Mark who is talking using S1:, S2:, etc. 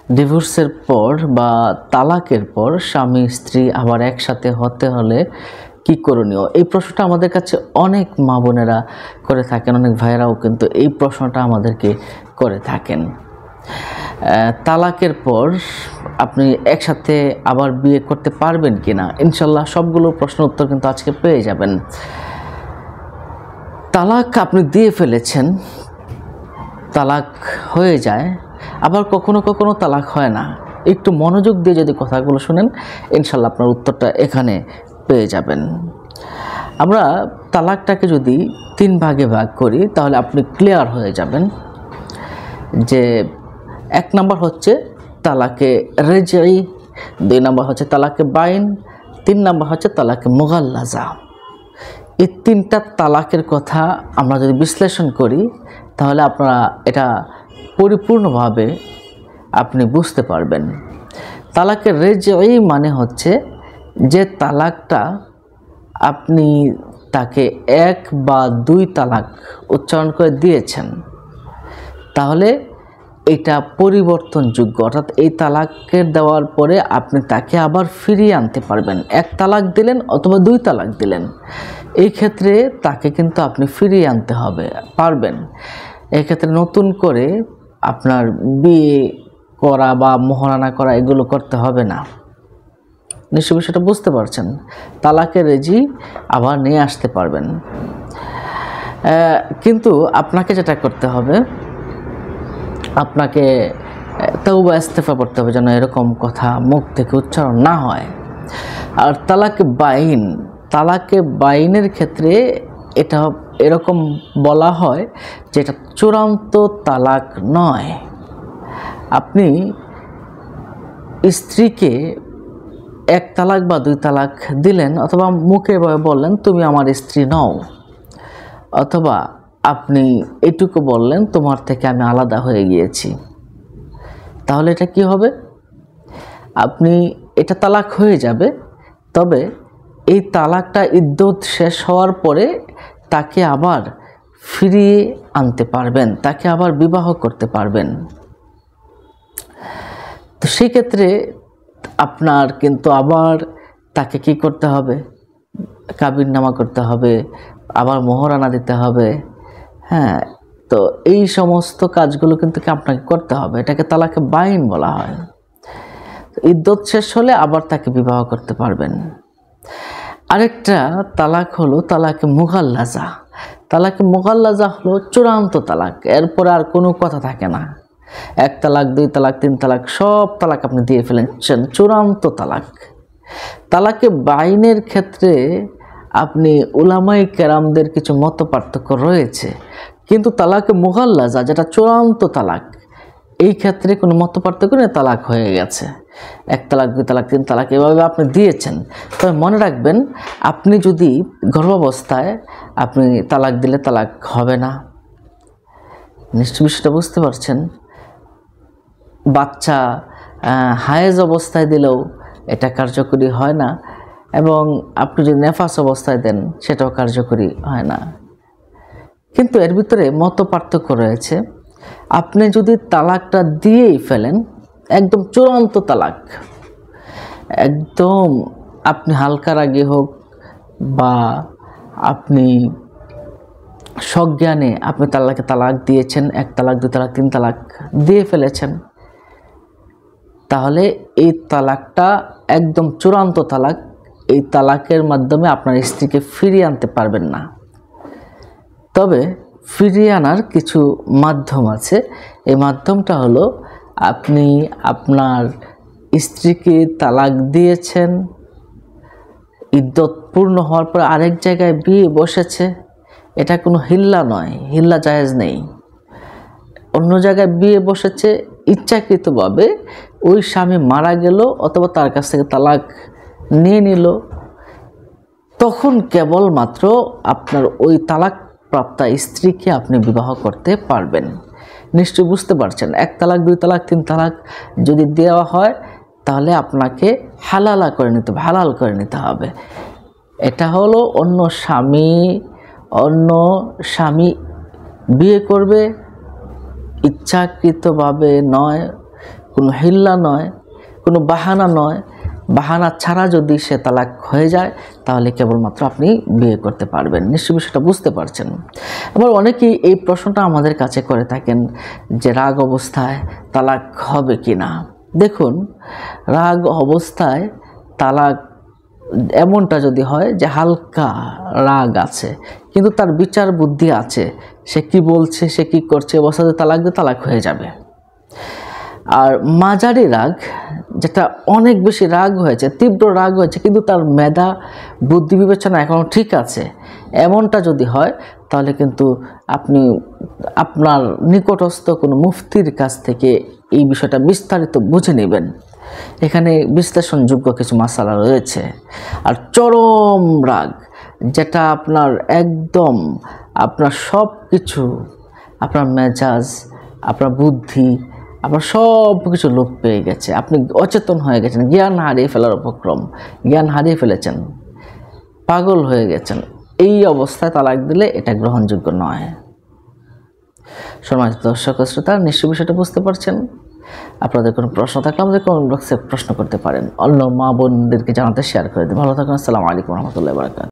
S1: ডিভোর্সের পর বা তালাকের পর স্বামী স্ত্রী আবার একসাথে হতে হলে কি করণীয়, এই প্রশ্নটা আমাদের কাছে অনেক মা বোনেরা করে থাকেন, অনেক ভাইয়েরাও কিন্তু এই প্রশ্নটা আমাদেরকে করে থাকেন। তালাকের পর আপনি একসাথে আবার বিয়ে করতে পারবেন কিনা, ইনশাল্লাহ সবগুলো প্রশ্নের উত্তর কিন্তু আজকে পেয়ে যাবেন। তালাক আপনি দিয়ে ফেলেছেন, তালাক হয়ে যায়, আবার কখনো কখনো তালাক হয় না। একটু মনোযোগ দিয়ে যদি কথাগুলো শুনেন, ইনশাল্লাহ আপনার উত্তরটা এখানে পেয়ে যাবেন। আমরা তালাকটাকে যদি 3 ভাগে ভাগ করি তাহলে আপনি ক্লিয়ার হয়ে যাবেন যে 1 নম্বর হচ্ছে তালাকে রেজাই, 2 নম্বর হচ্ছে তালাকে বাইন, 3 নম্বর হচ্ছে তালাকে মুগাল্লাজা। এই 3টা তালাকের কথা আমরা যদি বিশ্লেষণ করি তাহলে আপনারা এটা পরিপূর্ণভাবে আপনি বুঝতে পারবেন। তালাকের রেজাই মানে হচ্ছে যে তালাকটা আপনি তাকে 1 বা 2 তালাক উচ্চারণ করে দিয়েছেন, তাহলে এটা পরিবর্তনযোগ্য, অর্থাৎ এই তালাকের দেওয়ার পরে আপনি তাকে আবার ফিরিয়ে আনতে পারবেন। 1 তালাক দিলেন অথবা 2 তালাক দিলেন, এই ক্ষেত্রে তাকে কিন্তু আপনি ফিরিয়ে আনতে পারবেন। এক্ষেত্রে নতুন করে আপনার বিয়ে করা বা মোহরানা করা এগুলো করতে হবে না। নিশ্চয়ই বিষয়টা বুঝতে পারছেন। তালাকের রেজি আবার নিয়ে আসতে পারবেন, কিন্তু আপনাকে যেটা করতে হবে, আপনাকে তওবা ইস্তেগফার করতে হবে যেন এরকম কথা মুখ থেকে উচ্চারণ না হয়। আর তালাকে বাইনের ক্ষেত্রে এটা এরকম বলা হয় যে এটা চূড়ান্ত তালাক নয়। আপনি স্ত্রীকে 1 তালাক বা 2 তালাক দিলেন, অথবা মুখে বললেন তুমি আমার স্ত্রী নও, অথবা আপনি এটুকু বললেন তোমার থেকে আমি আলাদা হয়ে গিয়েছি, তাহলে এটা কি হবে? আপনি এটা তালাক হয়ে যাবে, তবে এই তালাকটা ইদ্দত শেষ হওয়ার পরে তাকে আবার ফিরিয়ে আনতে পারবেন, তাকে আবার বিবাহ করতে পারবেন। তো সেই ক্ষেত্রে আপনার কিন্তু আবার তাকে কি করতে হবে? কাবিননামা করতে হবে, আবার মোহরানা দিতে হবে। হ্যাঁ, তো এই সমস্ত কাজগুলো কিন্তু আপনাকে করতে হবে, এটাকে তালাকে বাইন বলা হয়। ইদ্দত শেষ হলে আবার তাকে বিবাহ করতে পারবেন। আরেকটা তালাক হলো তালাকে মুগাল্লাজা। তালাকে মুগাল্লাজা হলো চূড়ান্ত তালাক, এরপরে আর কোনো কথা থাকে না। 1 তালাক, 2 তালাক, 3 তালাক, সব তালাক আপনি দিয়ে ফেলেছেন, চূড়ান্ত তালাক। তালাকে বাইনের ক্ষেত্রে আপনি উলামায়ে কেরামদের কিছু মত পার্থক্য রয়েছে, কিন্তু তালাকে মুগাল্লাজা যেটা চূড়ান্ত তালাক, এই ক্ষেত্রে কোনো মত পার্থক্য নেই, তালাক হয়ে গেছে। 1 তালাক, 2 তালাক, 3 তালাক এভাবে আপনি দিয়েছেন। তবে মনে রাখবেন, আপনি যদি গর্ভাবস্থায় আপনি তালাক দিলে তালাক হবে না। নিশ্চয়ই বিষয়টা বুঝতে পারছেন। বাচ্চা হায়েজ অবস্থায় দিলেও এটা কার্যকরী হয় না, এবং আপনি যদি নেফাস অবস্থায় দেন সেটাও কার্যকরী হয় না। কিন্তু এর ভিতরে মত পার্থক্য রয়েছে। আপনি যদি তালাকটা দিয়েই ফেলেন, একদম চূড়ান্ত তালাক, একদম আপনি হালকা রাগে হোক বা আপনি সজ্ঞানে আপনি তালাক দিয়েছেন, 1 তালাক, 2 তালাক, 3 তালাক দিয়ে ফেলেছেন, তাহলে এই তালাকটা একদম চূড়ান্ত তালাক। এই তালাকের মাধ্যমে আপনার স্ত্রীকে ফিরিয়ে আনতে পারবেন না। তবে ফিরিয়ে আনার কিছু মাধ্যম আছে। এই মাধ্যমটা হলো, আপনি আপনার স্ত্রীকে তালাক দিয়েছেন, ইদ্দত পূর্ণ হওয়ার পর আরেক জায়গায় বিয়ে বসেছে, এটা কোনো হিল্লা নয়, হিল্লা জায়েজ নেই। অন্য জায়গায় বিয়ে বসেছে, ইচ্ছাকৃতভাবে ওই স্বামী মারা গেল অথবা তার কাছ থেকে তালাক নিয়ে নিল, তখন কেবলমাত্র আপনার ওই তালাক প্রাপ্তা স্ত্রীকে আপনি বিবাহ করতে পারবেন। নিশ্চয়ই বুঝতে পারছেন। 1 তালাক, 2 তালাক, 3 তালাক যদি দেওয়া হয় তাহলে আপনাকে হালাল করে নিতে হবে। এটা হলো অন্য স্বামী বিয়ে করবে, ইচ্ছাকৃতভাবে নয়, কোনো হিল্লা নয়, কোনো বাহানা নয়। বাহানা ছাড়া যদি সে তালাক হয়ে যায় তাহলে কেবলমাত্র আপনি বিয়ে করতে পারবেন। নিশ্চয়ই বিষয়টা বুঝতে পারছেন। আবার অনেকেই এই প্রশ্নটা আমাদের কাছে করে থাকেন যে রাগ অবস্থায় তালাক হবে কি না। দেখুন, রাগ অবস্থায় তালাক এমনটা যদি হয় যে হালকা রাগ আছে কিন্তু তার বিচার বুদ্ধি আছে, সে কি বলছে, সে কি করছে, অবস্থাতে তালাক দিয়ে তালাক হয়ে যাবে। আর মাঝারি রাগ, যেটা অনেক বেশি রাগ হয়েছে, তীব্র রাগ হয়েছে কিন্তু তার মেধা বুদ্ধি বিবেচনা এখনও ঠিক আছে, এমনটা যদি হয় তাহলে কিন্তু আপনি আপনার নিকটস্থ কোনো মুফতির কাছ থেকে এই বিষয়টা বিস্তারিত বুঝে নেবেন। এখানে বিশ্লেষণযোগ্য কিছু মাসালা রয়েছে। আর চরম রাগ, যেটা আপনার একদম আপনার সব কিছু, আপনার মেজাজ, আপনার বুদ্ধি, আপনার সব কিছু লোপ পেয়ে গেছে, আপনি অচেতন হয়ে গেছেন, জ্ঞান হারিয়ে ফেলার উপক্রম, জ্ঞান হারিয়ে ফেলেছেন, পাগল হয়ে গেছেন, এই অবস্থায় তালাক দিলে এটা গ্রহণযোগ্য নয়। সম্মানিত দর্শক শ্রোতা, নিশ্চয়ই বিষয়টা বুঝতে পারছেন। আপনাদের কোনো প্রশ্ন থাকলে আমাদের কমেন্ট বক্সে প্রশ্ন করতে পারেন, অন্য মা বোনদেরকে জানাতে শেয়ার করে দিন। ভালো থাকুন। আসসালামু আলাইকুম রহমতুল্লাহি ওয়া বারাকাতুহু।